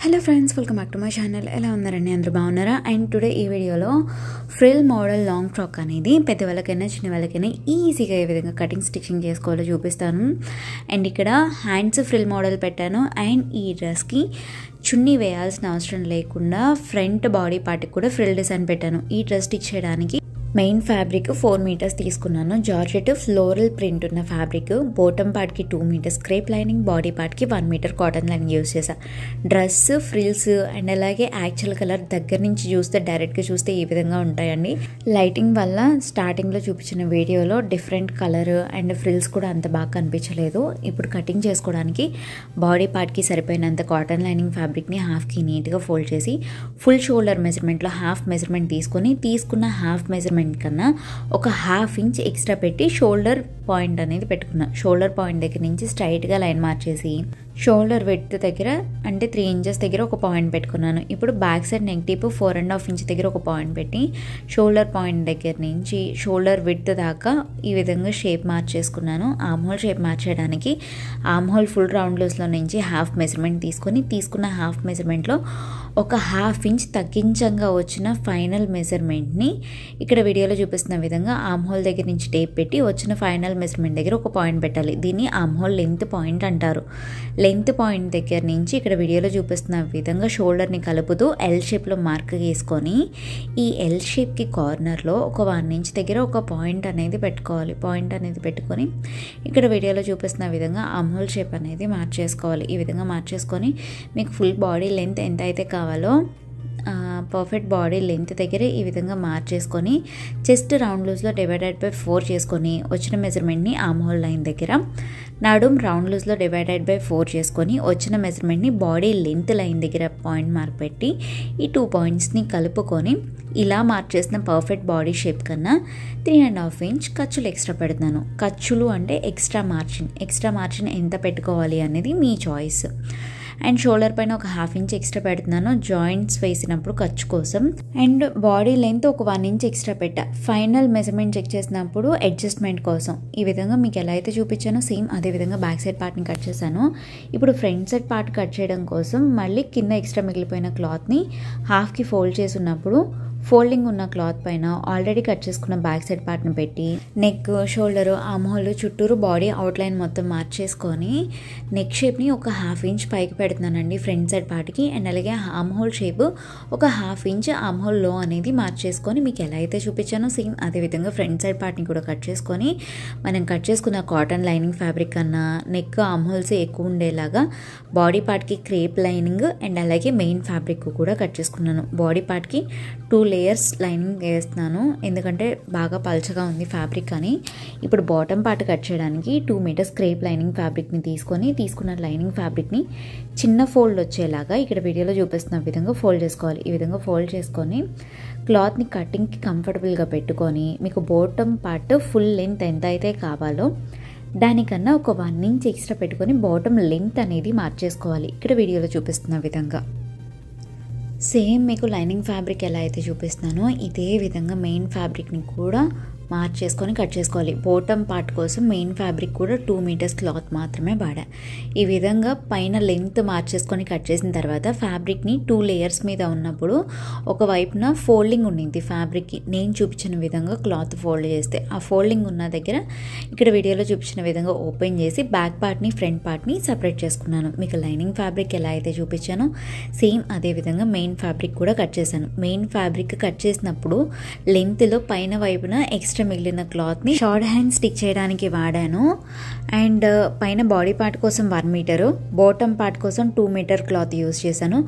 Hello friends, welcome back to my channel. ఎలా ఉన్నారండి? అందరూ బాగున్నారా? అండ్ టుడే ఈ వీడియోలో ఫ్రిల్ మోడల్ లాంగ్ ఫ్రాక్ అనేది పెద్దవాళ్ళకైనా చిన్న వాళ్ళకైనా ఈజీగా ఏ విధంగా కటింగ్ స్టిచ్చింగ్ చేసుకోవాలో చూపిస్తాను. అండ్ ఇక్కడ హ్యాండ్స్ ఫ్రిల్ మోడల్ పెట్టాను. అండ్ ఈ డ్రెస్కి చున్నీ వేయాల్సిన అవసరం లేకుండా ఫ్రంట్ బాడీ పార్ట్కి కూడా ఫ్రిల్ డిజైన్ పెట్టాను. ఈ డ్రెస్ స్టిచ్ చేయడానికి మెయిన్ ఫ్యాబ్రిక్ 4 మీటర్స్ తీసుకున్నాను. జార్జెట్ ఫ్లోరల్ ప్రింట్ ఉన్న ఫ్యాబ్రిక్. బాటమ్ పార్ట్కి 2 మీటర్స్ క్రేప్ లైనింగ్, బాడీ పార్ట్కి 1 మీటర్ కాటన్ లైనింగ్ యూస్ చేశా. డ్రెస్ ఫ్రిల్స్ అండ్ అలాగే యాక్చువల్ కలర్ దగ్గర నుంచి చూస్తే డైరెక్ట్గా చూస్తే ఈ విధంగా ఉంటాయండి. లైటింగ్ వల్ల స్టార్టింగ్లో చూపించిన వీడియోలో డిఫరెంట్ కలర్ అండ్ ఫ్రిల్స్ కూడా అంత బాగా కనిపించలేదు. ఇప్పుడు కటింగ్ చేసుకోవడానికి బాడీ పార్ట్కి సరిపోయినంత కాటన్ లైనింగ్ ఫ్యాబ్రిక్ని హాఫ్కి నీట్గా ఫోల్డ్ చేసి ఫుల్ షోల్డర్ మెజర్మెంట్లో హాఫ్ మెజర్మెంట్ తీసుకున్న హాఫ్ మెజర్మెంట్ కన్నా ఒక ½ ఇంచ్ ఎక్స్ట్రా పెట్టి షోల్డర్ పాయింట్ అనేది పెట్టుకున్నా. షోల్డర్ పాయింట్ దగ్గర నుంచి స్ట్రైట్గా లైన్ మార్చేసి షోల్డర్ విడ్త్ దగ్గర అంటే 3 ఇంచెస్ దగ్గర ఒక పాయింట్ పెట్టుకున్నాను. ఇప్పుడు back side neck deep 4.5 inch దగ్గర ఒక పాయింట్ పెట్టి షోల్డర్ పాయింట్ దగ్గర నుంచి షోల్డర్ విడ్త్ దాకా ఈ విధంగా షేప్ మార్చేసుకున్నాను. ఆర్మ్ హోల్ షేప్ మార్చేయడానికి ఆర్మ్ హోల్ ఫుల్ రౌండ్ లూస్లో నుంచి హాఫ్ మెజర్మెంట్ తీసుకున్న హాఫ్ మెజర్మెంట్లో ఒక ½ ఇంచ్ తగ్గించంగా వచ్చిన ఫైనల్ మెజర్మెంట్ని ఇక్కడ వీడియోలో చూపిస్తున్న విధంగా ఆర్మ్ హోల్ దగ్గర నుంచి టేప్ పెట్టి వచ్చిన ఫైనల్ మెజర్మెంట్ దగ్గర ఒక పాయింట్ పెట్టాలి. దీన్ని ఆర్మ్ హోల్ లెంత్ పాయింట్ అంటారు. లెంత్ పాయింట్ దగ్గర నుంచి ఇక్కడ వీడియోలో చూపిస్తున్న విధంగా షోల్డర్ని కలుపుతూ ఎల్ షేప్లో మార్క్ గీసుకొని ఈ ఎల్ షేప్కి కార్నర్లో ఒక 1 ఇంచ్ దగ్గర ఒక పాయింట్ అనేది పెట్టుకోవాలి. పాయింట్ అనేది పెట్టుకొని ఇక్కడ వీడియోలో చూపిస్తున్న విధంగా ఆర్మ్ హోల్ షేప్ అనేది మార్చేసుకోవాలి. ఈ విధంగా మార్చేసుకొని మీకు ఫుల్ బాడీ లెంత్ ఎంత అయితే కావాలో పర్ఫెక్ట్ బాడీ లెంత్ దగ్గర ఈ విధంగా మార్చేసుకొని చెస్ట్ రౌండ్ లూజ్లో డివైడెడ్ బై 4 చేసుకొని వచ్చిన మెజర్మెంట్ని ఆర్మ్ హోల్ లైన్ దగ్గర, నడుం రౌండ్ లూజ్లో డివైడెడ్ బై 4 చేసుకొని వచ్చిన మెజర్మెంట్ని బాడీ లెంత్ లైన్ దగ్గర పాయింట్ మార్క్ పెట్టి ఈ 2 పాయింట్స్ని కలుపుకొని ఇలా మార్చేసిన పర్ఫెక్ట్ బాడీ షేప్ కన్నా 3.5 ఇంచ్ ఖర్చులు ఎక్స్ట్రా పెడుతున్నాను. ఖర్చులు అంటే ఎక్స్ట్రా మార్జిన్ ఎంత పెట్టుకోవాలి అనేది మీ చాయిస్. అండ్ షోల్డర్ పైన ఒక ½ ఇంచ్ ఎక్స్ట్రా పెడుతున్నాను జాయింట్స్ వేసినప్పుడు ఖర్చు కోసం. అండ్ బాడీ లెంత్ ఒక 1 ఇంచ్ ఎక్స్ట్రా పెట్టా ఫైనల్ మెజర్మెంట్ చెక్ చేసినప్పుడు అడ్జస్ట్మెంట్ కోసం. ఈ విధంగా మీకు ఎలా అయితే చూపించానో సేమ్ అదే విధంగా బ్యాక్ సైడ్ పార్ట్ని కట్ చేశాను. ఇప్పుడు ఫ్రంట్ సైడ్ పార్ట్ కట్ చేయడం కోసం మళ్ళీ కింద ఎక్స్ట్రా మిగిలిపోయిన క్లాత్ని హాఫ్కి ఫోల్డ్ చేసి ఉన్నప్పుడు ఫోల్డింగ్ ఉన్న క్లాత్ పైన ఆల్రెడీ కట్ చేసుకున్న బ్యాక్ సైడ్ పార్ట్ని పెట్టి నెక్, షోల్డర్, ఆర్మ్ హోల్ చుట్టూరు బాడీ అవుట్లైన్ మొత్తం మార్చేసుకొని నెక్ షేప్ని ఒక ½ ఇంచ్ పైకి పెడుతున్నానండి ఫ్రంట్ సైడ్ పార్ట్కి. అండ్ అలాగే ఆర్మ్ హోల్ షేప్ ఒక ½ ఇంచ్ ఆర్మ్ హోల్ లో అనేది మార్చేసుకొని మీకు ఎలా అయితే చూపించానో సేమ్ అదేవిధంగా ఫ్రంట్ సైడ్ పార్ట్ని కూడా కట్ చేసుకొని మనం కట్ చేసుకున్న కాటన్ లైనింగ్ ఫ్యాబ్రిక్ కన్నా నెక్, ఆర్మ్ హోల్స్ ఎక్కువ ఉండేలాగా బాడీ పార్ట్కి క్రేప్ లైనింగ్ అండ్ అలాగే మెయిన్ ఫ్యాబ్రిక్ కూడా కట్ చేసుకున్నాను. బాడీ పార్ట్కి 2 లేయర్స్ లైనింగ్ వేస్తున్నాను ఎందుకంటే బాగా పల్చగా ఉంది ఫ్యాబ్రిక్ అని. ఇప్పుడు బాటమ్ పార్ట్ కట్ చేయడానికి 2 మీటర్స్ క్రేప్ లైనింగ్ ఫ్యాబ్రిక్ని తీసుకున్న లైనింగ్ ఫ్యాబ్రిక్ని చిన్న ఫోల్డ్ వచ్చేలాగా ఇక్కడ వీడియోలో చూపిస్తున్న విధంగా ఫోల్డ్ చేసుకోవాలి. ఈ విధంగా ఫోల్డ్ చేసుకొని క్లాత్ని కటింగ్కి కంఫర్టబుల్గా పెట్టుకొని మీకు బాటమ్ పార్ట్ ఫుల్ లెంత్ ఎంత అయితే కావాలో దానికన్నా ఒక 1 ఇంచ్ ఎక్స్ట్రా పెట్టుకొని బాటమ్ లెంత్ అనేది మార్చేసుకోవాలి. ఇక్కడ వీడియోలో చూపిస్తున్న విధంగా సేమ్ మీకు లైనింగ్ ఫ్యాబ్రిక్ ఎలా అయితే చూపిస్తున్నానో ఇదే విధంగా మెయిన్ ఫ్యాబ్రిక్ని కూడా మార్చేసుకొని కట్ చేసుకోవాలి. బాటమ్ పార్ట్ కోసం మెయిన్ ఫ్యాబ్రిక్ కూడా 2 మీటర్స్ క్లాత్ మాత్రమే వాడా. ఈ విధంగా పైన లెంత్ మార్చేసుకొని కట్ చేసిన తర్వాత ఫ్యాబ్రిక్ని 2 లేయర్స్ మీద ఉన్నప్పుడు ఒక వైపున ఫోల్డింగ్ ఉండింది ఫ్యాబ్రిక్కి. నేను చూపించిన విధంగా క్లాత్ ఫోల్డ్ చేస్తే ఆ ఫోల్డింగ్ ఉన్న దగ్గర ఇక్కడ వీడియోలో చూపించిన విధంగా ఓపెన్ చేసి బ్యాక్ పార్ట్ని ఫ్రంట్ పార్ట్ని సపరేట్ చేసుకున్నాను. మీకు లైనింగ్ ఫ్యాబ్రిక్ ఎలా అయితే చూపించానో సేమ్ అదే విధంగా మెయిన్ ఫ్యాబ్రిక్ కూడా కట్ చేశాను. మెయిన్ ఫ్యాబ్రిక్ కట్ చేసినప్పుడు లెంత్లో పైన వైపున ఎక్స్ట్రా మిగిలిన క్లాత్ని షార్ట్ హ్యాండ్ స్టిచ్ చేయడానికి వాడాను. అండ్ పైన బాడీ పార్ట్ కోసం 1 మీటరు, బాటమ్ పార్ట్ కోసం 2 మీటర్ క్లాత్ యూజ్ చేశాను.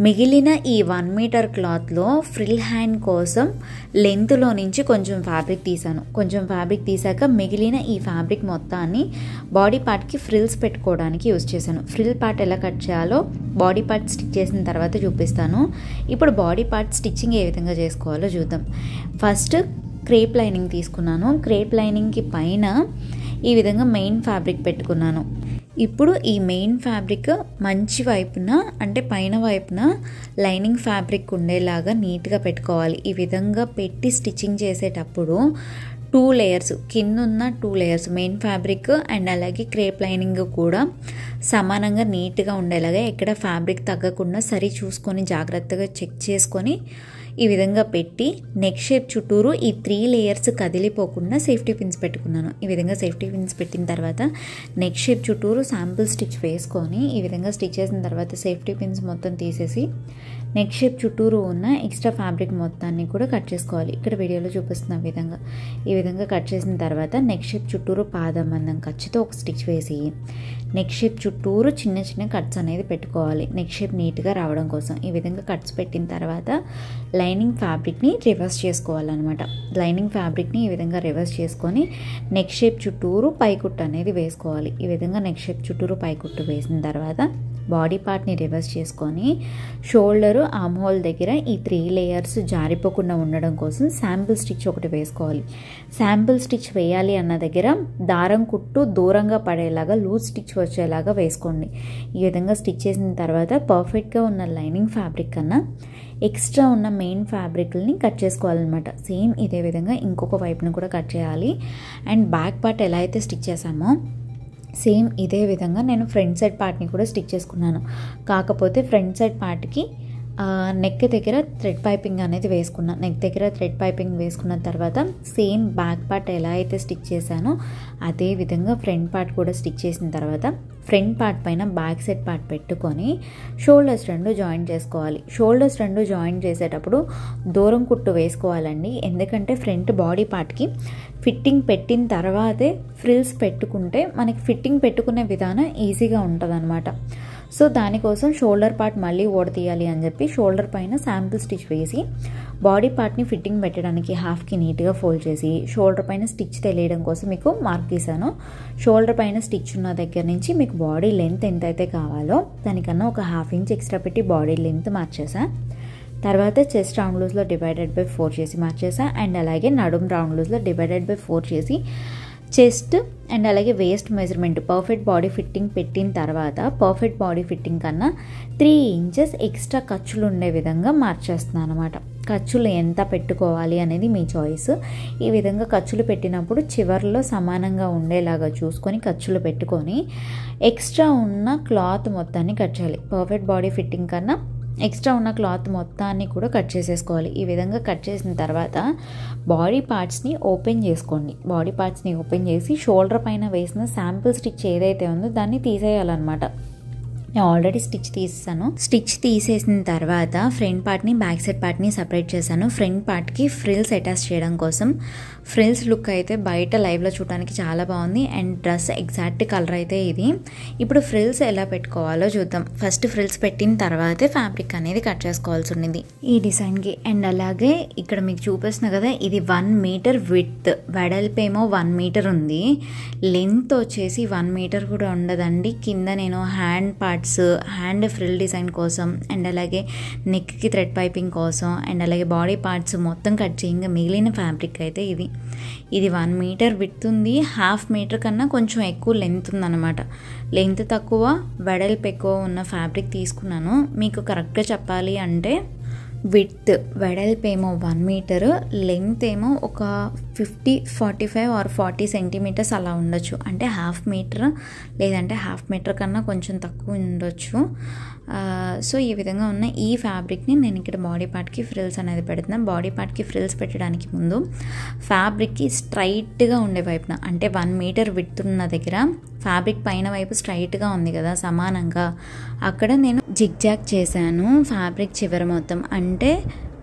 మిగిలిన ఈ 1 మీటర్ క్లాత్లో ఫ్రిల్ హ్యాండ్ కోసం లెంత్లో నుంచి కొంచెం ఫ్యాబ్రిక్ తీసాక మిగిలిన ఈ ఫ్యాబ్రిక్ మొత్తాన్ని బాడీ పార్ట్కి ఫ్రిల్స్ పెట్టుకోవడానికి యూజ్ చేశాను. ఫ్రిల్ పార్ట్ ఎలా కట్ చేయాలో బాడీ పార్ట్ స్టిచ్ చేసిన తర్వాత చూపిస్తాను. ఇప్పుడు బాడీ పార్ట్ స్టిచ్చింగ్ ఏ విధంగా చేసుకోవాలో చూద్దాం. ఫస్ట్ క్రేప్ లైనింగ్ తీసుకున్నాను. క్రేప్ లైనింగ్కి పైన ఈ విధంగా మెయిన్ ఫ్యాబ్రిక్ పెట్టుకున్నాను. ఇప్పుడు ఈ మెయిన్ ఫ్యాబ్రిక్ మంచి వైపున అంటే పైన వైపున లైనింగ్ ఫ్యాబ్రిక్ ఉండేలాగా నీట్గా పెట్టుకోవాలి. ఈ విధంగా పెట్టి స్టిచ్చింగ్ చేసేటప్పుడు 2 లేయర్స్, కింద ఉన్న 2 లేయర్స్ మెయిన్ ఫ్యాబ్రిక్ అండ్ అలాగే క్రేప్ లైనింగ్ కూడా సమానంగా నీట్గా ఉండేలాగా ఎక్కడ ఫ్యాబ్రిక్ తగ్గకుండా సరి చూసుకొని జాగ్రత్తగా చెక్ చేసుకొని ఈ విధంగా పెట్టి నెక్ షేప్ చుట్టూరు ఈ 3 లేయర్స్ కదిలిపోకుండా సేఫ్టీ పిన్స్ పెట్టుకున్నాను. ఈ విధంగా సేఫ్టీ పిన్స్ పెట్టిన తర్వాత నెక్ షేప్ చుట్టూరు శాంపుల్ స్టిచ్ వేసుకొని ఈ విధంగా స్టిచ్ చేసిన తర్వాత సేఫ్టీ పిన్స్ మొత్తం తీసేసి నెక్ షేప్ చుట్టూరు ఉన్న ఎక్స్ట్రా ఫ్యాబ్రిక్ మొత్తాన్ని కూడా కట్ చేసుకోవాలి. ఇక్కడ వీడియోలో చూపిస్తున్న విధంగా ఈ విధంగా కట్ చేసిన తర్వాత నెక్ షేప్ చుట్టూరు పాదం మందం ఖర్చుతో ఒక స్టిచ్ వేసి నెక్ షేప్ చుట్టూరు చిన్న చిన్న కట్స్ అనేది పెట్టుకోవాలి, నెక్ షేప్ నీట్గా రావడం కోసం. ఈ విధంగా కట్స్ పెట్టిన తర్వాత లైనింగ్ ఫ్యాబ్రిక్ని రివర్స్ చేసుకోవాలన్నమాట. లైనింగ్ ఫ్యాబ్రిక్ని ఈ విధంగా రివర్స్ చేసుకొని నెక్ షేప్ చుట్టూరు పైకుట్టు అనేది వేసుకోవాలి. ఈ విధంగా నెక్ షేప్ చుట్టూరు పైకుట్టు వేసిన తర్వాత బాడీ పార్ట్ని రివర్స్ చేసుకొని షోల్డరు ఆర్మ్ హోల్ దగ్గర ఈ 3 లేయర్స్ జారిపోకుండా ఉండడం కోసం శాంపుల్ స్టిచ్ ఒకటి వేసుకోవాలి. శాంపుల్ స్టిచ్ వేయాలి అన్న దగ్గర దారం కుట్టు దూరంగా పడేలాగా లూజ్ స్టిచ్ వచ్చేలాగా వేసుకోండి. ఈ విధంగా స్టిచ్ చేసిన తర్వాత పర్ఫెక్ట్గా ఉన్న లైనింగ్ ఫ్యాబ్రిక్ కన్నా ఎక్స్ట్రా ఉన్న మెయిన్ ఫ్యాబ్రిక్ని కట్ చేసుకోవాలన్నమాట. సేమ్ ఇదే విధంగా ఇంకొక వైపును కూడా కట్ చేయాలి. అండ్ బ్యాక్ పార్ట్ ఎలా అయితే స్టిచ్ చేసామో సేమ్ ఇదే విధంగా నేను ఫ్రంట్ సైడ్ పార్ట్ని కూడా స్టిచ్ చేసుకున్నాను. కాకపోతే ఫ్రంట్ సైడ్ పార్ట్కి నెక్ దగ్గర థ్రెడ్ పైపింగ్ అనేది వేసుకున్నాను. నెక్ దగ్గర థ్రెడ్ పైపింగ్ వేసుకున్న తర్వాత సేమ్ బ్యాక్ పార్ట్ ఎలా అయితే స్టిచ్ చేశానో అదే విధంగా ఫ్రంట్ పార్ట్ కూడా స్టిచ్ చేసిన తర్వాత ఫ్రంట్ పార్ట్ పైన బ్యాక్ సైడ్ పార్ట్ పెట్టుకొని షోల్డర్స్ 2 జాయిన్ చేసుకోవాలి. షోల్డర్స్ 2 జాయిన్ చేసేటప్పుడు దూరం కుట్టు వేసుకోవాలండి. ఎందుకంటే ఫ్రంట్ బాడీ పార్ట్కి ఫిట్టింగ్ పెట్టిన తర్వాతే ఫ్రిల్స్ పెట్టుకుంటే మనకి ఫిట్టింగ్ పెట్టుకునే విధానం ఈజీగా ఉంటుంది అనమాట. సో దానికోసం షోల్డర్ పార్ట్ మళ్ళీ ఓడతీయాలి అని చెప్పి షోల్డర్ పైన శాంపుల్ స్టిచ్ వేసి బాడీ పార్ట్ని ఫిట్టింగ్ పెట్టడానికి హాఫ్కి నీట్గా ఫోల్డ్ చేసి షోల్డర్ పైన స్టిచ్ తెలియడం కోసం మీకు మార్క్ గీసాను. షోల్డర్ పైన స్టిచ్ ఉన్న దగ్గర నుంచి మీకు బాడీ లెంత్ ఎంతైతే కావాలో దానికన్నా ఒక 1/2 ఇంచ్ ఎక్స్ట్రా పెట్టి బాడీ లెంత్ మార్చేసా. తర్వాత చెస్ట్ రౌండ్ లూజ్లో /4 చేసి మార్చేసా. అండ్ అలాగే నడుం రౌండ్ లూజ్లో /4 చేసి చెస్ట్ అండ్ అలాగే waste measurement perfect body fitting పెట్టిన తర్వాత పర్ఫెక్ట్ బాడీ ఫిట్టింగ్ కన్నా 3 ఇంచెస్ ఎక్స్ట్రా ఖర్చులు ఉండే విధంగా మార్చేస్తున్నాను అనమాట. ఖర్చులు ఎంత పెట్టుకోవాలి అనేది మీ చాయిస్. ఈ విధంగా ఖర్చులు పెట్టినప్పుడు చివర్లో సమానంగా ఉండేలాగా చూసుకొని ఖర్చులు పెట్టుకొని ఎక్స్ట్రా ఉన్న క్లాత్ మొత్తాన్ని కట్ చేయాలి. పర్ఫెక్ట్ బాడీ ఫిట్టింగ్ కన్నా ఎక్స్ట్రా ఉన్న క్లాత్ మొత్తాన్ని కూడా కట్ చేసేసుకోవాలి. ఈ విధంగా కట్ చేసిన తర్వాత బాడీ పార్ట్స్ని ఓపెన్ చేసుకోండి. బాడీ పార్ట్స్ని ఓపెన్ చేసి షోల్డర్ పైన వేసిన శాంపుల్ స్టిచ్ ఏదైతే ఉందో దాన్ని తీసేయాలన్నమాట. నేను ఆల్రెడీ స్టిచ్ తీసేసాను. స్టిచ్ తీసేసిన తర్వాత ఫ్రంట్ పార్ట్ని బ్యాక్ సైడ్ పార్ట్ని సపరేట్ చేశాను. ఫ్రంట్ పార్ట్కి ఫ్రిల్స్ అటాచ్ చేయడం కోసం ఫ్రిల్స్ లుక్ అయితే బయట లైవ్లో చూడడానికి చాలా బాగుంది. అండ్ డ్రెస్ ఎగ్జాక్ట్ కలర్ అయితే ఇది. ఇప్పుడు ఫ్రిల్స్ ఎలా పెట్టుకోవాలో చూద్దాం. ఫస్ట్ ఫ్రిల్స్ పెట్టిన తర్వాతే ఫ్యాబ్రిక్ అనేది కట్ చేసుకోవాల్సి ఉండింది ఈ డిజైన్కి. అండ్ అలాగే ఇక్కడ మీకు చూపిస్తున్నా కదా, ఇది 1 మీటర్ విడ్త్, వెడల్పేమో 1 మీటర్ ఉంది, లెంత్ వచ్చేసి 1 మీటర్ కూడా ఉండదండి. కింద నేను హ్యాండ్ ఫ్రిల్ డిజైన్ కోసం అండ్ అలాగే నెక్కి థ్రెడ్ పైపింగ్ కోసం అండ్ అలాగే బాడీ పార్ట్స్ మొత్తం కట్ చేయంగా మిగిలిన ఫ్యాబ్రిక్ అయితే ఇది 1 మీటర్ విడ్త్ ఉంది. 1/2 మీటర్ కన్నా కొంచెం ఎక్కువ లెంత్ ఉందన్నమాట. లెంత్ తక్కువ వెడల్పు ఎక్కువ ఉన్న ఫ్యాబ్రిక్ తీసుకున్నాను. మీకు కరెక్ట్గా చెప్పాలి అంటే విడ్త్ వెడల్పేమో 1 మీటర్, లెంత్ ఏమో ఒక 45 ఆర్ 40 సెంటీమీటర్స్ అలా ఉండొచ్చు. అంటే 1/2 మీటర్ లేదంటే 1/2 మీటర్ కన్నా కొంచెం తక్కువ ఉండొచ్చు. సో ఈ విధంగా ఉన్న ఈ ఫ్యాబ్రిక్ని నేను ఇక్కడ బాడీ పార్ట్కి ఫ్రిల్స్ అనేది పెడుతున్నాను. బాడీ పార్ట్కి ఫ్రిల్స్ పెట్టడానికి ముందు ఫ్యాబ్రిక్కి స్ట్రైట్గా ఉండే వైపున అంటే 1 మీటర్ విడ్త్ ఉన్న దగ్గర ఫ్యాబ్రిక్ పైన వైపు స్ట్రైట్గా ఉంది కదా సమానంగా, అక్కడ నేను జిగ్జాగ్ చేశాను ఫ్యాబ్రిక్ చివర మొత్తం. అంటే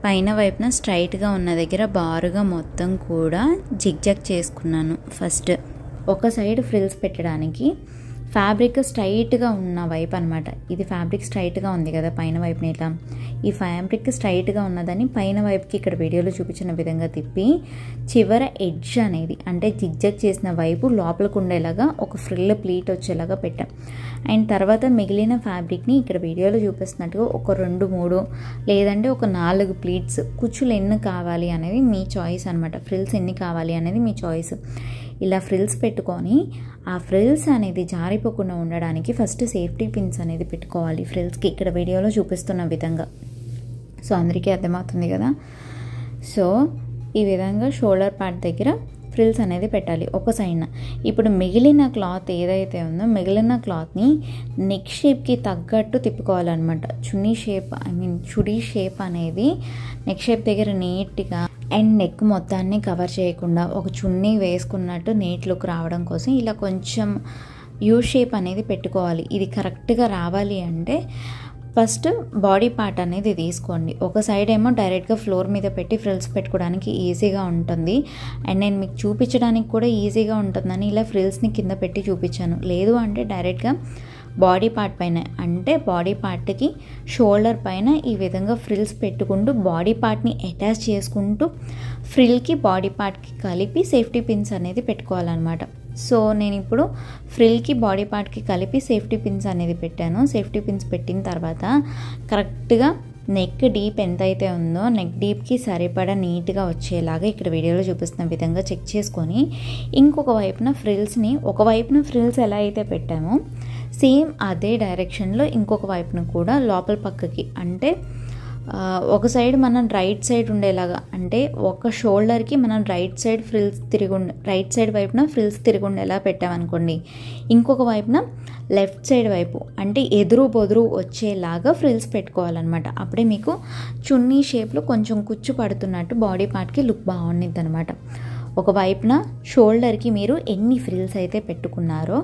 పైన వైపున స్ట్రైట్గా ఉన్న దగ్గర బారుగా మొత్తం కూడా జిగ్జాగ్ చేసుకున్నాను. ఫస్ట్ ఒక సైడ్ ఫ్రిల్స్ పెట్టడానికి ఫ్యాబ్రిక్ స్ట్రైట్గా ఉన్న వైపు అనమాట. ఇది ఫ్యాబ్రిక్ స్ట్రైట్గా ఉంది కదా పైన వైపున, ఇట్లా ఈ ఫ్యాబ్రిక్ స్ట్రైట్గా ఉన్నదని పైన వైపుకి ఇక్కడ వీడియోలో చూపించిన విధంగా తిప్పి చివర ఎడ్జ్ అనేది అంటే జిగ్జాగ్ చేసిన వైపు లోపలికి ఉండేలాగా ఒక ఫ్రిల్ ప్లీట్ వచ్చేలాగా పెట్టాం. అండ్ తర్వాత మిగిలిన ఫ్యాబ్రిక్ని ఇక్కడ వీడియోలో చూపిస్తున్నట్టుగా ఒక 2-3 లేదంటే ఒక 4 ప్లీట్స్, కుచ్చులు ఎన్ని కావాలి అనేది మీ చాయిస్ అనమాట. ఫ్రిల్స్ ఎన్ని కావాలి అనేది మీ చాయిస్. ఇలా ఫ్రిల్స్ పెట్టుకొని ఆ ఫ్రిల్స్ అనేది జారిపోకుండా ఉండడానికి ఫస్ట్ సేఫ్టీ పిన్స్ అనేది పెట్టుకోవాలి ఫ్రిల్స్కి, ఇక్కడ వీడియోలో చూపిస్తున్న విధంగా. సో అందరికీ అర్థమవుతుంది కదా. సో ఈ విధంగా షోల్డర్ పార్ట్ దగ్గర ఫ్రిల్స్ అనేది పెట్టాలి ఒక సైడ్న. ఇప్పుడు మిగిలిన క్లాత్ ఏదైతే ఉందో మిగిలిన క్లాత్ని నెక్ షేప్కి తగ్గట్టు తిప్పుకోవాలన్నమాట. చుడీ షేప్ అనేది నెక్ షేప్ దగ్గర నీట్గా అండ్ నెక్ మొత్తాన్ని కవర్ చేయకుండా ఒక చున్నీ వేసుకున్నట్టు నీట్ లుక్ రావడం కోసం ఇలా కొంచెం యూ షేప్ అనేది పెట్టుకోవాలి. ఇది కరెక్ట్గా రావాలి అంటే ఫస్ట్ బాడీ పార్ట్ అనేది తీసుకోండి. ఒక సైడ్ ఏమో డైరెక్ట్గా ఫ్లోర్ మీద పెట్టి ఫ్రిల్స్ పెట్టుకోవడానికి ఈజీగా ఉంటుంది అండ్ నేను మీకు చూపించడానికి కూడా ఈజీగా ఉంటుందని ఇలా ఫ్రిల్స్ని కింద పెట్టి చూపించాను. లేదు అంటే డైరెక్ట్గా బాడీ పార్ట్ పైన అంటే బాడీ పార్ట్కి షోల్డర్ పైన ఈ విధంగా ఫ్రిల్స్ పెట్టుకుంటూ బాడీ పార్ట్ని అటాచ్ చేసుకుంటూ ఫ్రిల్కి బాడీ పార్ట్కి కలిపి సేఫ్టీ పిన్స్ అనేది పెట్టుకోవాలన్నమాట. సో నేను ఇప్పుడు ఫ్రిల్కి బాడీ పార్ట్కి కలిపి సేఫ్టీ పిన్స్ అనేది పెట్టాను. సేఫ్టీ పిన్స్ పెట్టిన తర్వాత కరెక్ట్గా నెక్ డీప్ ఎంత అయితే ఉందో నెక్ డీప్కి సరిపడా నీట్గా వచ్చేలాగా ఇక్కడ వీడియోలో చూపిస్తున్న విధంగా చెక్ చేసుకొని ఇంకొక వైపున ఫ్రిల్స్ని ఒకవైపున ఫ్రిల్స్ ఎలా అయితే పెట్టామో సేమ్ అదే డైరెక్షన్లో ఇంకొక వైపున కూడా లోపల పక్కకి అంటే ఒక సైడ్ మనం రైట్ సైడ్ ఉండేలాగా అంటే ఒక షోల్డర్కి మనం రైట్ సైడ్ వైపున ఫ్రిల్స్ తిరుగుండేలా పెట్టామనుకోండి, ఇంకొక వైపున లెఫ్ట్ సైడ్ వైపు అంటే ఎదురు బొదురు వచ్చేలాగా ఫ్రిల్స్ పెట్టుకోవాలన్నమాట. అప్పుడే మీకు చున్నీ షేప్లో కొంచెం కుచ్చు పడుతున్నట్టు బాడీ పార్ట్కి లుక్ బాగుండిద్ది అనమాట. ఒకవైపున షోల్డర్కి మీరు ఎన్ని ఫ్రిల్స్ అయితే పెట్టుకున్నారో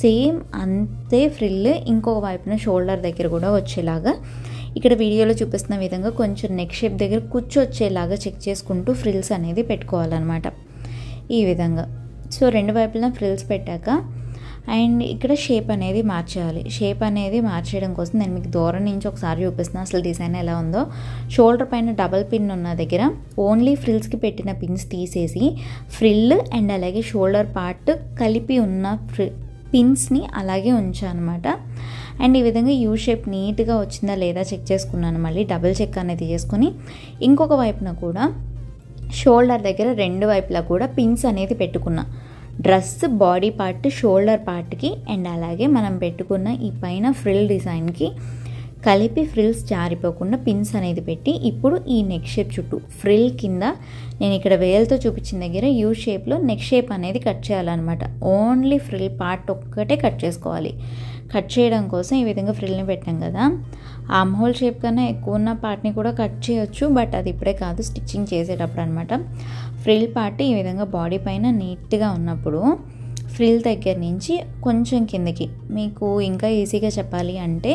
సేమ్ అంతే ఫ్రిల్ ఇంకొక వైపున షోల్డర్ దగ్గర కూడా వచ్చేలాగా ఇక్కడ వీడియోలో చూపిస్తున్న విధంగా కొంచెం నెక్ షేప్ దగ్గర వచ్చేలాగా చెక్ చేసుకుంటూ ఫ్రిల్స్ అనేది పెట్టుకోవాలన్నమాట ఈ విధంగా. సో రెండు వైపులా ఫ్రిల్స్ పెట్టాక అండ్ ఇక్కడ షేప్ అనేది మార్చేయాలి. షేప్ అనేది మార్చేయడం కోసం నేను మీకు దూరం నుంచి ఒకసారి చూపిస్తున్నాను అసలు డిజైన్ ఎలా ఉందో. షోల్డర్ పైన డబల్ పిన్ ఉన్న దగ్గర ఓన్లీ ఫ్రిల్స్కి పెట్టిన పిన్స్ తీసేసి ఫ్రిల్ అండ్ అలాగే షోల్డర్ పార్ట్ కలిపి ఉన్న పిన్స్ని అలాగే ఉంచానమాట. అండ్ ఈ విధంగా యూ షేప్ నీట్గా వచ్చిందా లేదా చెక్ చేసుకున్నాను. మళ్ళీ డబుల్ చెక్ అనేది చేసుకొని ఇంకొక వైపున కూడా షోల్డర్ దగ్గర రెండు వైపులా కూడా పిన్స్ అనేది పెట్టుకున్నా. డ్రెస్ బాడీ పార్ట్ షోల్డర్ పార్ట్కి అండ్ అలాగే మనం పెట్టుకున్న ఈ పైన ఫ్రిల్ డిజైన్కి కలిపి ఫ్రిల్స్ జారిపోకుండా పిన్స్ అనేది పెట్టి ఇప్పుడు ఈ నెక్ షేప్ చుట్టూ ఫ్రిల్ కింద నేను ఇక్కడ వేలతో చూపించిన దగ్గర యూ షేప్లో నెక్ షేప్ అనేది కట్ చేయాలన్నమాట. ఓన్లీ ఫ్రిల్ పార్ట్ ఒక్కటే కట్ చేసుకోవాలి. కట్ చేయడం కోసం ఈ విధంగా ఫ్రిల్ని పెట్టాం కదా, ఆర్మ్ హోల్ షేప్ కన్నా ఎక్కువ ఉన్న పార్ట్ని కూడా కట్ చేయొచ్చు, బట్ అది ఇప్పుడే కాదు స్టిచ్చింగ్ చేసేటప్పుడు అనమాట. ఫ్రిల్ పార్ట్ ఈ విధంగా బాడీ పైన నీట్గా ఉన్నప్పుడు ఫ్రిల్ దగ్గర నుంచి కొంచెం కిందకి మీకు ఇంకా ఈజీగా చెప్పాలి అంటే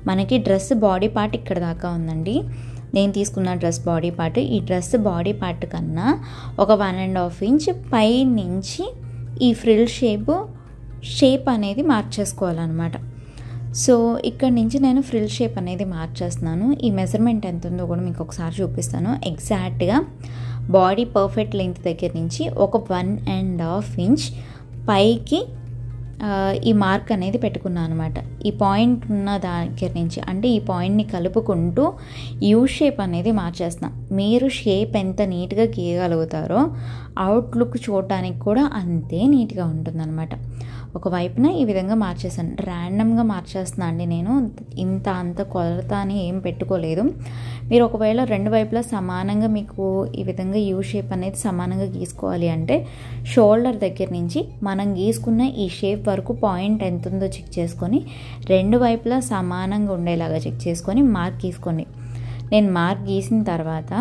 మనకి డ్రెస్ బాడీ పార్ట్ ఇక్కడ దాకా ఉందండి. నేను తీసుకున్న డ్రెస్ బాడీ పార్ట్ ఈ డ్రెస్ బాడీ పార్ట్ కన్నా ఒక 1.5 ఇంచ్ పై నుంచి ఈ ఫ్రిల్ షేప్ అనేది మార్చేసుకోవాలన్నమాట. సో ఇక్కడ నుంచి నేను ఫ్రిల్ షేప్ అనేది మార్చేస్తున్నాను. ఈ మెజర్మెంట్ ఎంత ఉందో కూడా మీకు ఒకసారి చూపిస్తాను. ఎగ్జాక్ట్గా బాడీ పర్ఫెక్ట్ లెంత్ దగ్గర నుంచి ఒక 1.5 ఇంచ్ పైకి ఈ మార్క్ అనేది పెట్టుకున్నాను అనమాట. ఈ పాయింట్ ఉన్న దగ్గర నుంచి అంటే ఈ పాయింట్ని కలుపుకుంటూ యూ షేప్ అనేది మార్చేస్తున్నాం. మీరు షేప్ ఎంత నీట్గా గీయగలుగుతారో అవుట్లుక్ చూడటానికి కూడా అంతే నీట్గా ఉంటుందన్నమాట. ఒకవైపున ఈ విధంగా మార్చేసాను. ర్యాండమ్గా మార్చేస్తున్నా అండి నేను, అంత కొలత అని ఏం పెట్టుకోలేదు. మీరు ఒకవేళ రెండు వైపులా సమానంగా మీకు ఈ విధంగా యూ షేప్ అనేది సమానంగా గీసుకోవాలి అంటే షోల్డర్ దగ్గర నుంచి మనం గీసుకున్న ఈ షేప్ వరకు పాయింట్ ఎంత ఉందో చెక్ చేసుకొని రెండు వైపులా సమానంగా ఉండేలాగా చెక్ చేసుకొని మార్క్ గీసుకోండి. నేను మార్క్ గీసిన తర్వాత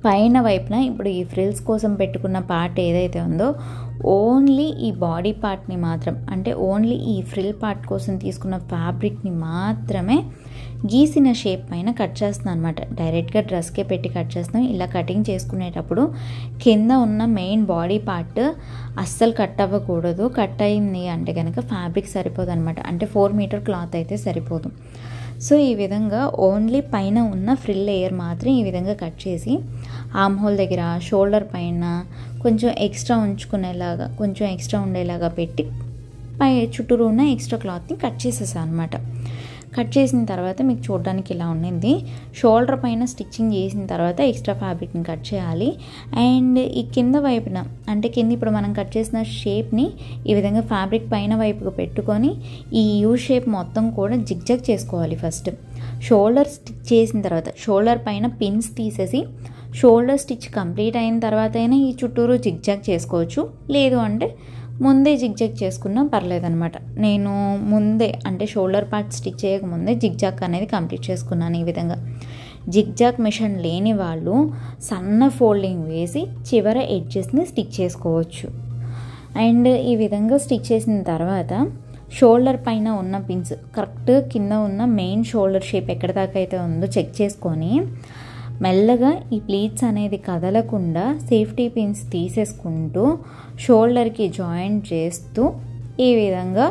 పైన వైపున ఇప్పుడు ఈ ఫ్రిల్స్ కోసం పెట్టుకున్న పార్ట్ ఏదైతే ఉందో ఓన్లీ ఈ బాడీ పార్ట్ని మాత్రం అంటే ఓన్లీ ఈ ఫ్రిల్ పార్ట్ కోసం తీసుకున్న ఫ్యాబ్రిక్ని మాత్రమే గీసిన షేప్ పైన కట్ చేస్తున్నాను అనమాట. డైరెక్ట్గా డ్రెస్కే పెట్టి కట్ చేస్తున్నాం. ఇలా కటింగ్ చేసుకునేటప్పుడు కింద ఉన్న మెయిన్ బాడీ పార్ట్ అస్సలు కట్ అవ్వకూడదు. కట్ అయింది అంటే కనుక ఫ్యాబ్రిక్ సరిపోదు అనమాట. అంటే 4 మీటర్ క్లాత్ అయితే సరిపోదు. సో ఈ విధంగా ఓన్లీ పైన ఉన్న ఫ్రిల్ లేయర్ మాత్రం ఈ విధంగా కట్ చేసి ఆర్మ్ హోల్ దగ్గర షోల్డర్ పైన కొంచెం ఎక్స్ట్రా ఉంచుకునేలాగా కొంచెం ఎక్స్ట్రా ఉండేలాగా పెట్టి పై చుట్టూరు ఉన్న ఎక్స్ట్రా క్లాత్ని కట్ చేసేసాను అనమాట. కట్ చేసిన తర్వాత మీకు చూడడానికి ఇలా ఉండింది. షోల్డర్ పైన స్టిచ్చింగ్ చేసిన తర్వాత ఎక్స్ట్రా ఫ్యాబ్రిక్ని కట్ చేయాలి. అండ్ ఈ కింద వైపున అంటే కింద ఇప్పుడు మనం కట్ చేసిన షేప్ని ఈ విధంగా ఫ్యాబ్రిక్ పైన వైపుకు పెట్టుకొని ఈ యూ షేప్ మొత్తం కూడా జిగ్జాగ్ చేసుకోవాలి. ఫస్ట్ షోల్డర్ స్టిచ్ చేసిన తర్వాత షోల్డర్ పైన పిన్స్ తీసేసి షోల్డర్ స్టిచ్ కంప్లీట్ అయిన తర్వాత అయినా ఈ చుట్టూరు జిగ్జాగ్ చేసుకోవచ్చు, లేదు అంటే ముందే జిగ్జాగ్ చేసుకున్నా పర్లేదనమాట. నేను ముందే అంటే షోల్డర్ పార్ట్ స్టిచ్ చేయకముందే జిగ్జాగ్ అనేది కంప్లీట్ చేసుకున్నాను. ఈ విధంగా జిగ్జాగ్ మిషన్ లేని వాళ్ళు సన్న ఫోల్డింగ్ వేసి చివర ఎడ్జెస్ని స్టిచ్ చేసుకోవచ్చు. అండ్ ఈ విధంగా స్టిచ్ చేసిన తర్వాత షోల్డర్ పైన ఉన్న పిన్స్ కరెక్ట్ కింద ఉన్న మెయిన్ షోల్డర్ షేప్ ఎక్కడ దాకా అయితే ఉందో చెక్ చేసుకొని మెల్లగా ఈ ప్లీట్స్ అనేది కదలకుండా సేఫ్టీ పిన్స్ తీసేసుకుంటూ షోల్డర్కి జాయింట్ చేస్తూ ఈ విధంగా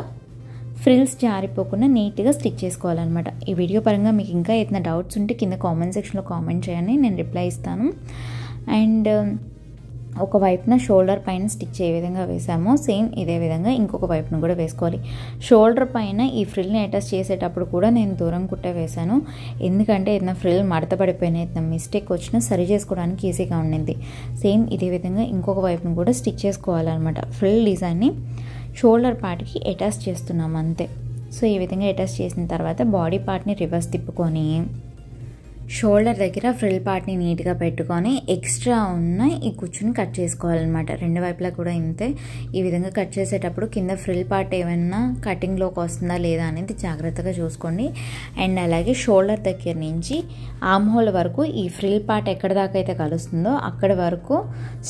ఫ్రిల్స్ జారిపోకుండా నీట్గా స్టిచ్ చేసుకోవాలన్నమాట. ఈ వీడియో పరంగా మీకు ఇంకా ఏదైనా డౌట్స్ ఉంటే కింద కామెంట్ సెక్షన్లో కామెంట్ చేయండి, నేను రిప్లై ఇస్తాను. అండ్ ఒక వైపున షోల్డర్ పైన స్టిచ్ ఏ విధంగా వేసామో సేమ్ ఇదే విధంగా ఇంకొక వైపున కూడా వేసుకోవాలి. షోల్డర్ పైన ఈ ఫ్రిల్ని అటాచ్ చేసేటప్పుడు కూడా నేను దూరం కుట్టే వేసాను, ఎందుకంటే ఏదైనా ఫ్రిల్ మడత పడిపోయినా ఏదైనా మిస్టేక్ వచ్చినా సరి చేసుకోవడానికి ఈజీగా ఉండింది. సేమ్ ఇదే విధంగా ఇంకొక వైపున కూడా స్టిచ్ చేసుకోవాలన్నమాట. ఫ్రిల్ డిజైన్ని షోల్డర్ పార్ట్కి అటాచ్ చేస్తున్నాం అంతే. సో ఈ విధంగా అటాచ్ చేసిన తర్వాత బాడీ పార్ట్ని రివర్స్ తిప్పుకొని షోల్డర్ దగ్గర ఫ్రిల్ పార్ట్ని నీట్గా పెట్టుకొని ఎక్స్ట్రా ఉన్న ఈ కుచ్చుని కట్ చేసుకోవాలన్నమాట. రెండు వైపులా కూడా ఇంతే. ఈ విధంగా కట్ చేసేటప్పుడు కింద ఫ్రిల్ పార్ట్ ఏమైనా కటింగ్లోకి వస్తుందా లేదా అనేది జాగ్రత్తగా చూసుకోండి. అండ్ అలాగే షోల్డర్ దగ్గర నుంచి ఆర్మ్ హోల్ వరకు ఈ ఫ్రిల్ పార్ట్ ఎక్కడ దాకా అయితే కలుస్తుందో అక్కడ వరకు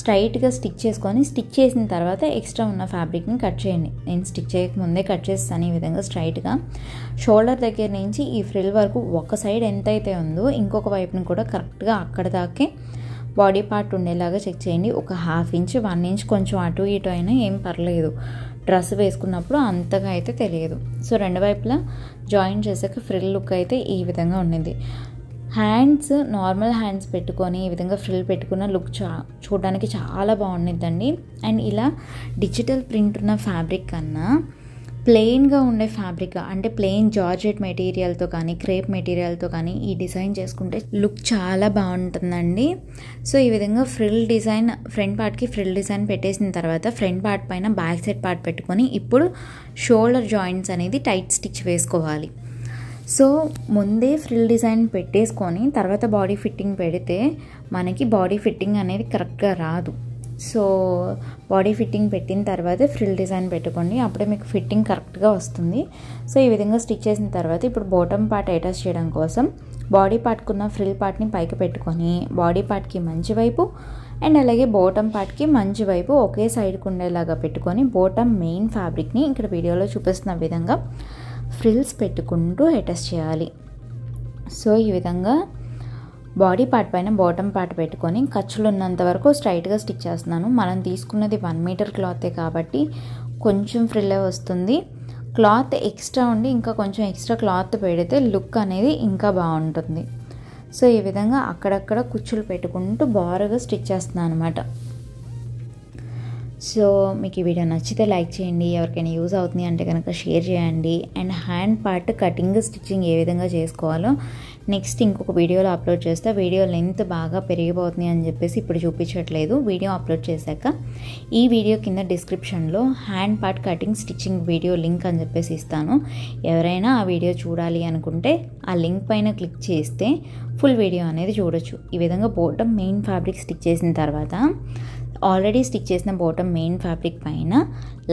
స్ట్రైట్గా స్టిచ్ చేసుకొని స్టిచ్ చేసిన తర్వాత ఎక్స్ట్రా ఉన్న ఫ్యాబ్రిక్ని కట్ చేయండి. నేను స్టిచ్ చేయకముందే కట్ చేస్తాను. ఈ విధంగా స్ట్రైట్గా షోల్డర్ దగ్గర నుంచి ఈ ఫ్రిల్ వరకు ఒక సైడ్ ఎంతైతే ఉందో ఇంకొక వైపుని కూడా కరెక్ట్గా అక్కడ దాకే బాడీ పార్ట్ ఉండేలాగా చెక్ చేయండి. ఒక 1/2 ఇంచ్ 1 ఇంచ్ కొంచెం అటు ఇటు అయినా ఏం పర్లేదు, డ్రెస్ వేసుకున్నప్పుడు అంతగా అయితే తెలియదు. సో రెండు వైపులా జాయిన్ చేసాక ఫ్రిల్ లుక్ అయితే ఈ విధంగా ఉండింది. హ్యాండ్స్ నార్మల్ హ్యాండ్స్ పెట్టుకొని ఈ విధంగా ఫ్రిల్ పెట్టుకున్న లుక్ చూడడానికి చాలా బాగుండిద్దండి. అండ్ ఇలా డిజిటల్ ప్రింట్ ఉన్న ఫ్యాబ్రిక్ కన్నా ప్లెయిన్గా ఉండే ఫ్యాబ్రిక్ అంటే ప్లెయిన్ జార్జెట్ మెటీరియల్తో కానీ క్రేప్ మెటీరియల్తో కానీ ఈ డిజైన్ చేసుకుంటే లుక్ చాలా బాగుంటుందండి. సో ఈ విధంగా ఫ్రిల్ డిజైన్ ఫ్రంట్ పార్ట్కి ఫ్రిల్ డిజైన్ పెట్టేసిన తర్వాత ఫ్రంట్ పార్ట్ పైన బ్యాక్ సైడ్ పార్ట్ పెట్టుకొని ఇప్పుడు షోల్డర్ జాయింట్స్ అనేది టైట్ స్టిచ్ వేసుకోవాలి. సో ముందే ఫ్రిల్ డిజైన్ పెట్టేసుకొని తర్వాత బాడీ ఫిట్టింగ్ పెడితే మనకి బాడీ ఫిట్టింగ్ అనేది కరెక్ట్గా రాదు. సో బాడీ ఫిట్టింగ్ పెట్టిన తర్వాత ఫ్రిల్ డిజైన్ పెట్టుకోండి, అప్పుడే మీకు ఫిట్టింగ్ కరెక్ట్గా వస్తుంది. సో ఈ విధంగా స్టిచ్ చేసిన తర్వాత ఇప్పుడు బాటమ్ పార్ట్ అటాచ్ చేయడం కోసం బాడీ పార్ట్కున్న ఫ్రిల్ పార్ట్ని పైకి పెట్టుకొని బాడీ పార్ట్కి మంచి వైపు అండ్ అలాగే బాటమ్ పార్ట్కి మంచి వైపు ఒకే సైడ్కి ఉండేలాగా పెట్టుకొని బాటమ్ మెయిన్ ఫ్యాబ్రిక్ని ఇక్కడ వీడియోలో చూపిస్తున్న విధంగా ఫ్రిల్స్ పెట్టుకుంటూ అటాచ్ చేయాలి. సో ఈ విధంగా బాడీ పార్ట్ పైన బాటమ్ పార్ట్ పెట్టుకొని ఖర్చులు ఉన్నంత వరకు స్ట్రైట్గా స్టిచ్ చేస్తున్నాను. మనం తీసుకున్నది 1 మీటర్ క్లాతే కాబట్టి కొంచెం ఫ్రిల్లే వస్తుంది. క్లాత్ ఎక్స్ట్రా ఉండి ఇంకా కొంచెం ఎక్స్ట్రా క్లాత్ పెడితే లుక్ అనేది ఇంకా బాగుంటుంది. సో ఈ విధంగా అక్కడక్కడ కుచ్చులు పెట్టుకుంటూ బారుగా స్టిచ్ చేస్తున్నాను అనమాట. సో మీకు ఈ వీడియో నచ్చితే లైక్ చేయండి, ఎవరికైనా యూజ్ అవుతుంది అంటే కనుక షేర్ చేయండి. And hand part cutting stitching ఏ విధంగా చేసుకోవాలో నెక్స్ట్ ఇంకొక వీడియోలో అప్లోడ్ చేస్తే వీడియో లెంత్ బాగా పెరిగిపోతుంది అని చెప్పేసి ఇప్పుడు చూపించట్లేదు. వీడియో అప్లోడ్ చేశాక ఈ వీడియో కింద డిస్క్రిప్షన్లో hand part cutting stitching video link అని చెప్పేసి ఇస్తాను. ఎవరైనా ఆ వీడియో చూడాలి అనుకుంటే ఆ లింక్ పైన క్లిక్ చేస్తే ఫుల్ వీడియో అనేది చూడొచ్చు. ఈ విధంగా బాటమ్ మెయిన్ ఫ్యాబ్రిక్ స్టిచ్ చేసిన తర్వాత ఆల్రెడీ స్టిచ్ చేసిన బాటమ్ మెయిన్ ఫ్యాబ్రిక్ పైన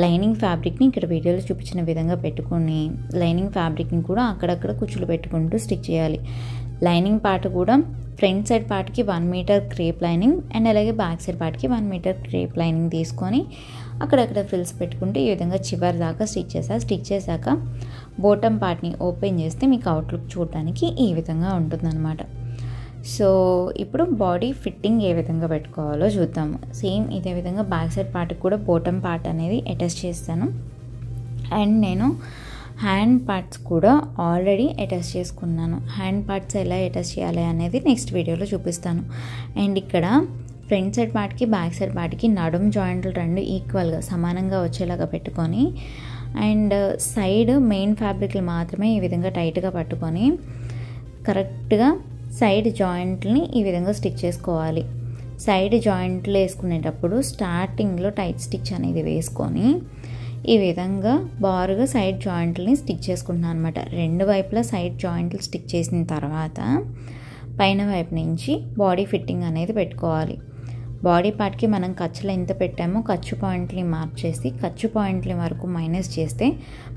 లైనింగ్ ఫ్యాబ్రిక్ని ఇక్కడ వీడియోలో చూపించిన విధంగా పెట్టుకొని లైనింగ్ ఫ్యాబ్రిక్ని కూడా అక్కడక్కడ కుచ్చులు పెట్టుకుంటూ స్టిచ్ చేయాలి. లైనింగ్ పార్ట్ కూడా ఫ్రంట్ సైడ్ పార్ట్కి 1 మీటర్ క్రేప్ లైనింగ్ అండ్ అలాగే బ్యాక్ సైడ్ పార్ట్కి 1 మీటర్ క్రేప్ లైనింగ్ తీసుకొని అక్కడక్కడ ఫ్రిల్స్ పెట్టుకుంటే ఈ విధంగా చివరి దాకా స్టిచ్ చేశాక బాటమ్ పార్ట్ని ఓపెన్ చేస్తే మీకు అవుట్లుక్ చూడడానికి ఈ విధంగా ఉంటుందన్నమాట. సో ఇప్పుడు బాడీ ఫిట్టింగ్ ఏ విధంగా పెట్టుకోవాలో చూద్దాము. సేమ్ ఇదే విధంగా బ్యాక్ సైడ్ పార్ట్కి కూడా బాటమ్ పార్ట్ అనేది అటాచ్ చేస్తాను. అండ్ నేను హ్యాండ్ పార్ట్స్ కూడా ఆల్రెడీ అటాచ్ చేసుకున్నాను. హ్యాండ్ పార్ట్స్ ఎలా అటాచ్ చేయాలి అనేది నెక్స్ట్ వీడియోలో చూపిస్తాను. అండ్ ఇక్కడ ఫ్రంట్ సైడ్ పార్ట్కి బ్యాక్ సైడ్ పార్ట్కి నడుం జాయింట్లు రెండు ఈక్వల్గా సమానంగా వచ్చేలాగా పెట్టుకొని అండ్ సైడ్ మెయిన్ ఫ్యాబ్రిక్లు మాత్రమే ఈ విధంగా టైట్గా పట్టుకొని కరెక్ట్గా సైడ్ జాయింట్ని ఈ విధంగా స్టిచ్ చేసుకోవాలి. సైడ్ జాయింట్లు వేసుకునేటప్పుడు స్టార్టింగ్లో టైట్ స్టిచ్ అనేది వేసుకొని ఈ విధంగా బారుగా సైడ్ జాయింట్లని స్టిచ్ చేసుకుంటున్నాను అనమాట. రెండు వైపులా సైడ్ జాయింట్లు స్టిచ్ చేసిన తర్వాత పైన వైపు నుంచి బాడీ ఫిట్టింగ్ అనేది పెట్టుకోవాలి. బాడీ పార్ట్కి మనం ఖర్చులు ఎంత పెట్టామో ఖర్చు పాయింట్ని మార్క్ చేసి ఖర్చు పాయింట్ల వరకు మైనస్ చేస్తే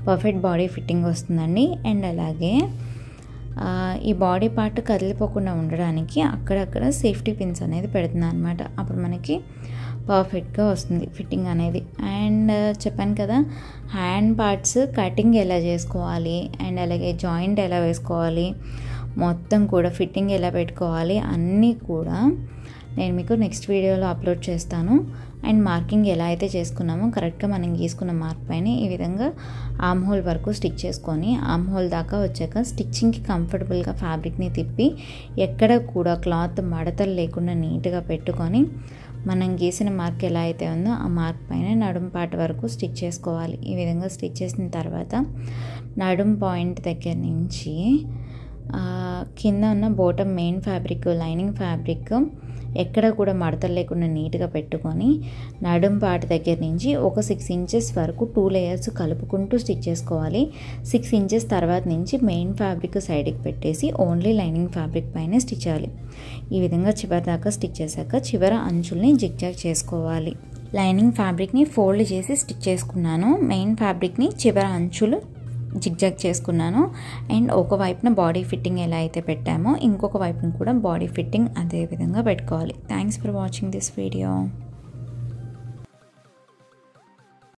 పర్ఫెక్ట్ బాడీ ఫిట్టింగ్ వస్తుందండి. అండ్ అలాగే ఈ బాడీ పార్ట్ కదిలిపోకుండా ఉండడానికి అక్కడక్కడ సేఫ్టీ పిన్స్ అనేది పెడుతున్నాను అనమాట. అప్పుడు మనకి పర్ఫెక్ట్గా వస్తుంది ఫిట్టింగ్ అనేది. అండ్ చెప్పాను కదా, హ్యాండ్ పార్ట్స్ కటింగ్ ఎలా చేసుకోవాలి అండ్ అలాగే జాయింట్ ఎలా వేసుకోవాలి, మొత్తం కూడా ఫిట్టింగ్ ఎలా పెట్టుకోవాలి అన్నీ కూడా నేను మీకు నెక్స్ట్ వీడియోలో అప్లోడ్ చేస్తాను. అండ్ మార్కింగ్ ఎలా అయితే చేసుకున్నామో కరెక్ట్గా మనం గీసుకున్న మార్క్ పైన ఈ విధంగా ఆర్మ్ హోల్ వరకు స్టిచ్ చేసుకొని ఆర్మ్ హోల్ దాకా వచ్చాక స్టిచ్చింగ్కి కంఫర్టబుల్గా ఫ్యాబ్రిక్ని తిప్పి ఎక్కడ కూడా క్లాత్ మడతలు లేకుండా నీట్గా పెట్టుకొని మనం గీసిన మార్క్ ఎలా అయితే ఉందో ఆ మార్క్ పైన నడుం పార్ట్ వరకు స్టిచ్ చేసుకోవాలి. ఈ విధంగా స్టిచ్ చేసిన తర్వాత నడుం పాయింట్ దగ్గర నుంచి కింద ఉన్న bottom main fabric, lining fabric ఎక్కడ కూడా మడతలు లేకుండా నీట్గా పెట్టుకొని నడుం పార్ట్ దగ్గర నుంచి ఒక 6 ఇంచెస్ వరకు 2 లేయర్స్ కలుపుకుంటూ స్టిచ్ చేసుకోవాలి. 6 ఇంచెస్ తర్వాత నుంచి మెయిన్ ఫ్యాబ్రిక్ సైడ్కి పెట్టేసి ఓన్లీ లైనింగ్ ఫ్యాబ్రిక్ పైన స్టిచ్ చేయాలి. ఈ విధంగా చివరి దాకా స్టిచ్ చేశాక చివర అంచుల్ని జిగ్జాగ్ చేసుకోవాలి. లైనింగ్ ఫ్యాబ్రిక్ని ఫోల్డ్ చేసి స్టిచ్ చేసుకున్నాను. మెయిన్ ఫ్యాబ్రిక్ని చివర అంచులు జిగ్జాగ్ చేసుకున్నాను. అండ్ ఒక వైపున బాడీ ఫిట్టింగ్ ఎలా అయితే పెట్టామో ఇంకొక వైపున కూడా బాడీ ఫిట్టింగ్ అదే విధంగా పెట్టుకోవాలి. Thanks for watching this video.